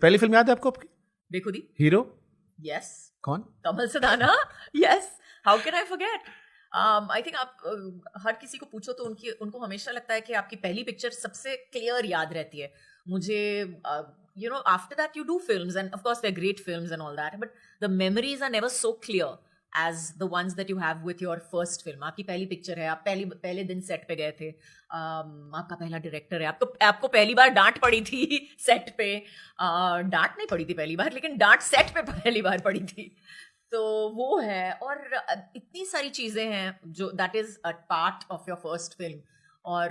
पहली फिल्म याद है आपको आपकी? बेखुदी. Hero Yes. कौन? कमल Sadana. Yes. How can I forget? I think आप हर किसी को पूछो तो उनको हमेशा लगता है कि आपकी पहली पिक्चर सबसे क्लियर याद रहती है. मुझे after that you do films and of course they're great films and all that, but the memories are never so clear as the ones that you have with your first film. आपकी पहली picture है, आप पहले दिन set पे गए थे, आपका पहला डायरेक्टर है, आपको पहली बार डांट पड़ी थी सेट पे. डांट नहीं पड़ी थी पहली बार, लेकिन डांट सेट पे पहली बार पड़ी थी. तो वो है. और इतनी सारी चीजें हैं जो that is a part of your first film. और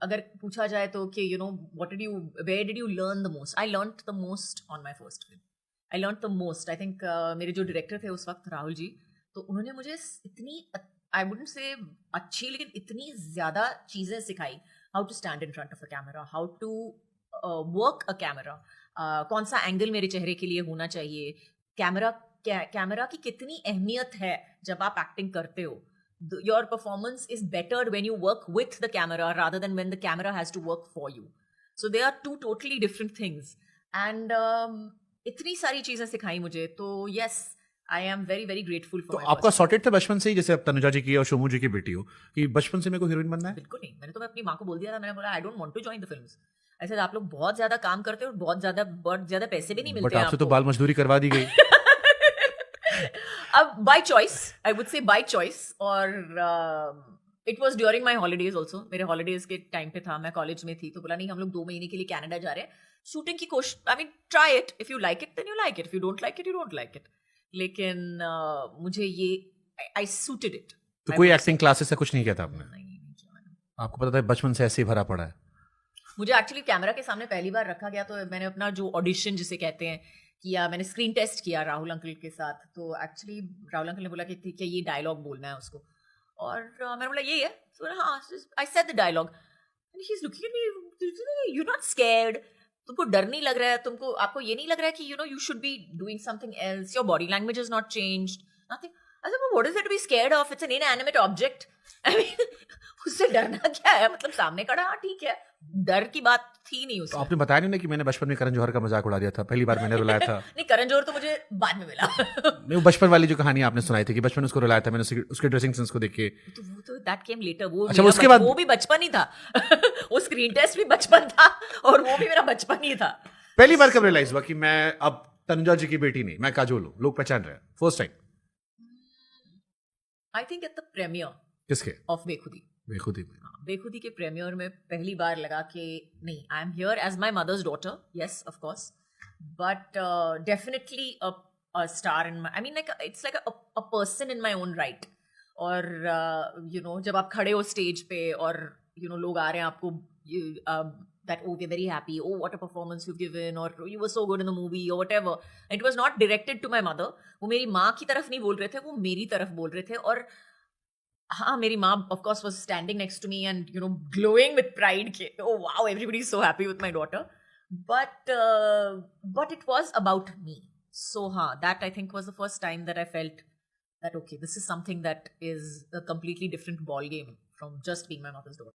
अगर पूछा जाए तो कि where did you learn the most? I learned the most on my first film. I learn the most. I think मेरे जो डायरेक्टर थे उस वक्त, राहुल जी, तो उन्होंने मुझे इतनी, आई वुडंट से अच्छी, लेकिन इतनी ज़्यादा चीज़ें सिखाई. How to stand in front of a camera, how to work a camera, कौन सा एंगल मेरे चेहरे के लिए होना चाहिए, कैमरा की कितनी अहमियत है जब आप एक्टिंग करते हो. Your performance is better when you work with the camera rather than when the camera has to work for you. So they are two totally different things. And इतनी सारी चीजें सिखाई मुझे. तो yes, I am very very grateful for. तो आपका sorted था बचपन से ही, जैसे अब तनुजा जी की और शोमू जी की बेटी हो, कि बचपन से मेरे को हीरोइन बनना है? बिल्कुल नहीं. मैंने तो अपनी माँ को बोल दिया था. मैंने बोला I don't want to join the films. ऐसे आप लोग बहुत ज्यादा काम करते हो और बहुत ज्यादा पैसे भी नहीं मिलते. बट आपसे तो बाल मजदूरी करवा दी गई. अब by choice, I would say by choice. और it was during my holidays also. मेरे हॉलीडेज के टाइम पे था, मैं कॉलेज में थी, तो बोला नहीं हम लोग 2 महीने के लिए कनाडा जा रहे हैं. शूटिंग की कोशिश, I mean try it. If you like it then you like it, if you don't like it you don't like it. लेकिन मुझे ये आई सूटेड इट. तो कोई एक्टिंग क्लासेस से कुछ नहीं किया था आपने? नहीं किया. आपको पता था बचपन से ऐसे ही भरा पड़ा है? मुझे एक्चुअली कैमरा के सामने पहली बार रखा गया तो मैंने अपना जो ऑडिशन जिसे कहते हैं किया. मैंने स्क्रीन टेस्ट किया राहुल अंकल के साथ. तो एक्चुअली राहुल अंकल ने बोला कि ठीक है ये डायलॉग बोलना है उसको. और मैंने बोला ये है. तो हाँ, I said the dialogue and he is looking at me. You not scared? तुमको डर नहीं लग रहा है? आपको ये नहीं लग रहा है कि you should be doing something else? Your body language is not changed, nothing. I said what is it to be scared of? It's an inanimate object. I mean उससे डरना क्या है? मतलब सामने खड़ा, हाँ ठीक है, डर की बात थी नहीं उसमें. तो आपने बताया नहीं कि मैंने बचपन में करण जौहर का मजाक उड़ा दिया था, पहली बार मैंने रुलाया था? नहीं, करण जौहर तो मुझे बाद में मिला. नहीं, वो बचपन वाली जो कहानी आपने सुनाई थी कि बचपन में उसको रुलाया था मैंने, उसके ड्रेसिंग सेंस को देख के. तो वो तो दैट केम लेटर. वो अच्छा, उसके बाद वो भी बचपन ही था. वो स्क्रीन टेस्ट भी बचपन था और वो भी मेरा बचपन ही था. पहली बार कब रियलाइज हुआ कि मैं अब तनुजा जी की बेटी नहीं, मैं काजोल हूं, लोग पहचान रहे हैं first time? I think at the premiere. किसके? ऑफ बेखुदी. बेखुदी के प्रीमियर में पहली बार लगा कि नहीं, I am here as my mother's daughter. Yes of course, but definitely a star in my, I mean like it's like a person in my own right. और जब आप खड़े हो स्टेज पे और लोग आ रहे हैं आपको that we're very happy, oh what a performance you've given, or you were so good in the movie, or whatever. It was not directed to my mother. वो मेरी माँ की तरफ नहीं बोल रहे थे, वो मेरी तरफ बोल रहे थे. और हाँ, मेरी माँ of course was standing next to me and glowing with pride कि oh wow, everybody is so happy with my daughter. But it was about me. So हाँ, that I think was the first time that I felt that okay, this is something that is a completely different ball game from just being my mother's daughter.